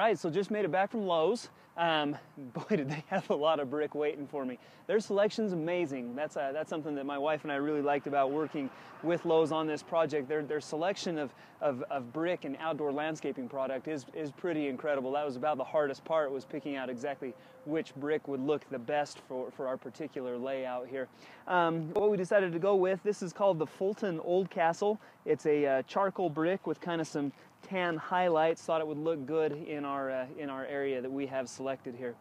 right, so just made it back from Lowe's. Boy, did they have a lot of brick waiting for me. Their selection's amazing. That's something that my wife and I really liked about working with Lowe's on this project. Their selection of brick and outdoor landscaping product is pretty incredible. That was about the hardest part, was picking out exactly which brick would look the best for our particular layout here. What we decided to go with, this is called the Fulton Old Castle. It's a charcoal brick with kind of some tan highlights. Thought it would look good in our area that we have selected here.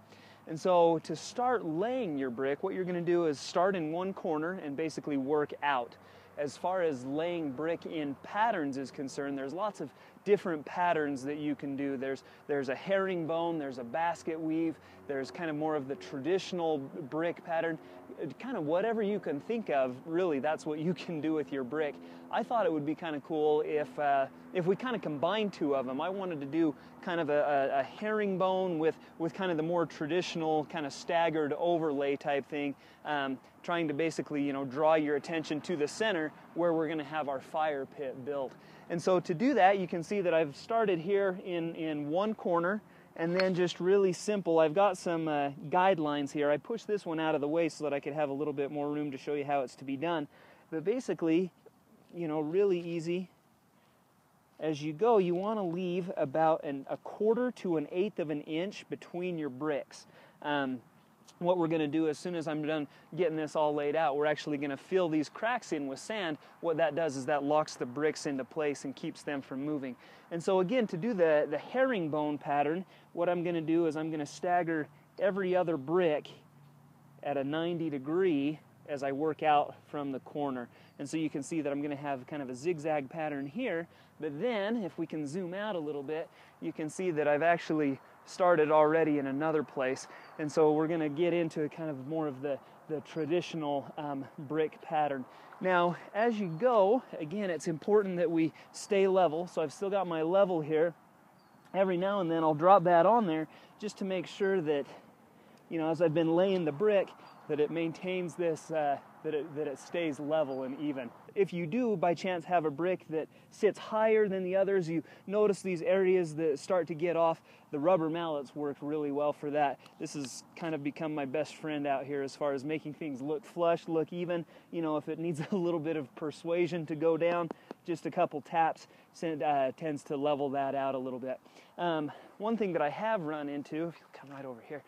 And so to start laying your brick, what you're going to do is start in one corner and basically work out. As far as laying brick in patterns is concerned, there's lots of different patterns that you can do. There's a herringbone, there's a basket weave, there's kind of more of the traditional brick pattern. Kind of whatever you can think of, really, that's what you can do with your brick. I thought it would be kind of cool if we kind of combined two of them. I wanted to do kind of a herringbone with kind of the more traditional kind of staggered overlay type thing, trying to basically, you know, draw your attention to the center where we're going to have our fire pit built. And so to do that, you can see that I've started here in one corner, and then just really simple, I've got some guidelines here. I pushed this one out of the way so that I could have a little bit more room to show you how it's to be done. But basically, you know, really easy. As you go, you want to leave about a quarter to an eighth of an inch between your bricks. What we're going to do as soon as I'm done getting this all laid out, we're actually going to fill these cracks in with sand. What that does is that locks the bricks into place and keeps them from moving. And so again, to do the herringbone pattern, what I'm going to do is I'm going to stagger every other brick at a 90 degree as I work out from the corner. And so you can see that I'm going to have kind of a zigzag pattern here, but then if we can zoom out a little bit, you can see that I've actually started already in another place. And so we're going to get into kind of more of the traditional brick pattern. Now, as you go, again, it's important that we stay level. So I've still got my level here. Every now and then I'll drop that on there just to make sure that, you know, as I've been laying the brick, that it maintains this, that it stays level and even. If you do by chance have a brick that sits higher than the others, you notice these areas that start to get off, the rubber mallets work really well for that. This has kind of become my best friend out here as far as making things look flush, look even. You know, if it needs a little bit of persuasion to go down, just a couple taps tends to level that out a little bit. One thing that I have run into, if you'll come right over here,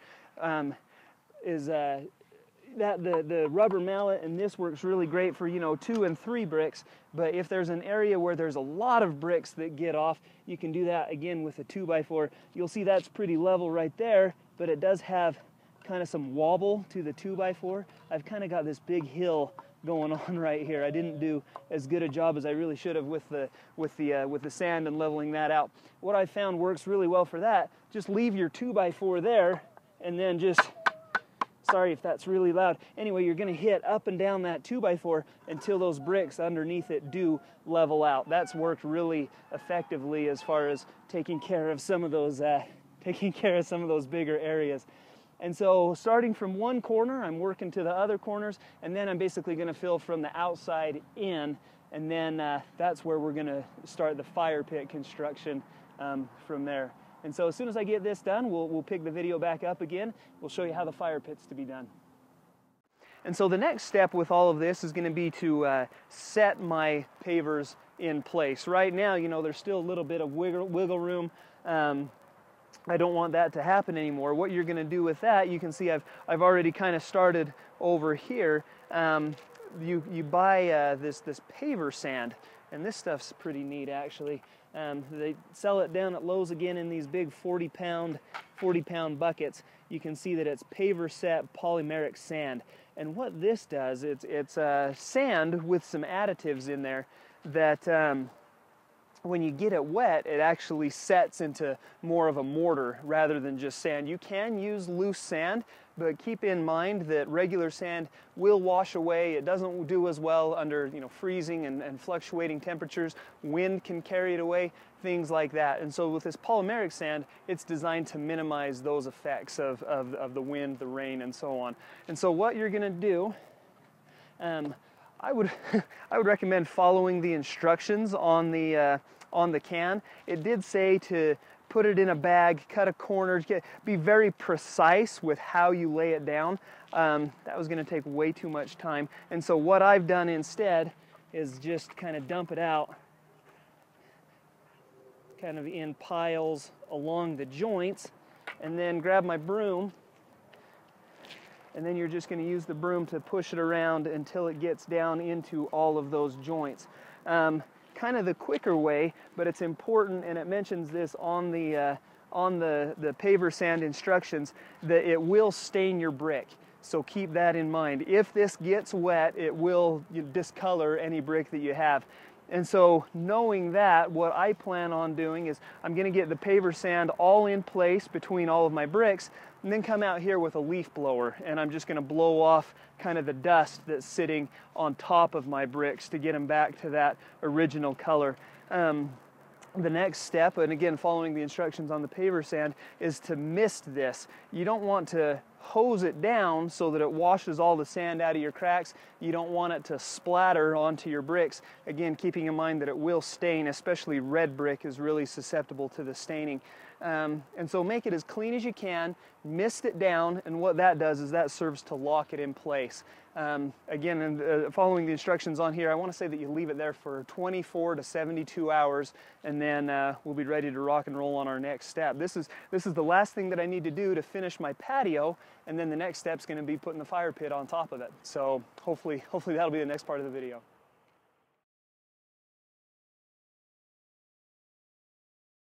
is that the rubber mallet, and this works really great for, you know, 2 and 3 bricks, but if there's an area where there's a lot of bricks that get off, you can do that again with a 2x4. You'll see that's pretty level right there, but it does have kind of some wobble to the 2x4. I've kind of got this big hill going on right here. I didn't do as good a job as I really should have with the sand and leveling that out. What I found works really well for that, just leave your 2x4 there, and then just, sorry if that's really loud. Anyway, you're going to hit up and down that 2x4 until those bricks underneath it do level out. That's worked really effectively as far as taking care of some of those bigger areas. And so starting from one corner, I'm working to the other corners, and then I'm basically going to fill from the outside in, and then that's where we're going to start the fire pit construction from there. And so as soon as I get this done, we'll pick the video back up again. We'll show you how the fire pit's to be done. And so the next step with all of this is going to be to set my pavers in place. Right now, you know, there's still a little bit of wiggle room. I don't want that to happen anymore. What you're going to do with that, you can see I've already kind of started over here. You buy this paver sand, and this stuff's pretty neat actually. They sell it down at Lowe's again in these big 40-pound buckets. You can see that it's paver set polymeric sand. And what this does, it's sand with some additives in there that when you get it wet, it actually sets into more of a mortar rather than just sand. You can use loose sand, but keep in mind that regular sand will wash away. It doesn't do as well under, you know, freezing and fluctuating temperatures. Wind can carry it away, things like that. And so with this polymeric sand, it's designed to minimize those effects of the wind, the rain, and so on. And so what you're gonna do, I would recommend following the instructions on the can. It did say to put it in a bag, cut a corner, be very precise with how you lay it down. That was going to take way too much time. And so what I've done instead is just kind of dump it out kind of in piles along the joints, and then grab my broom, and then you're just going to use the broom to push it around until it gets down into all of those joints. Kind of the quicker way, but it's important, and it mentions this on the paver sand instructions, that it will stain your brick. So keep that in mind. If this gets wet, it will discolor any brick that you have. And so knowing that, what I plan on doing is I'm going to get the paver sand all in place between all of my bricks, and then come out here with a leaf blower, and I'm just going to blow off kind of the dust that's sitting on top of my bricks to get them back to that original color. The next step, and again following the instructions on the paver sand, is to mist this. You don't want to hose it down so that it washes all the sand out of your cracks. You don't want it to splatter onto your bricks. Again, keeping in mind that it will stain, especially red brick is really susceptible to the staining. And so make it as clean as you can, mist it down, and what that does is that serves to lock it in place. Again, following the instructions on here, I want to say that you leave it there for 24 to 72 hours, and then we'll be ready to rock and roll on our next step. This is the last thing that I need to do to finish my patio, and then the next step's going to be putting the fire pit on top of it. So hopefully that'll be the next part of the video.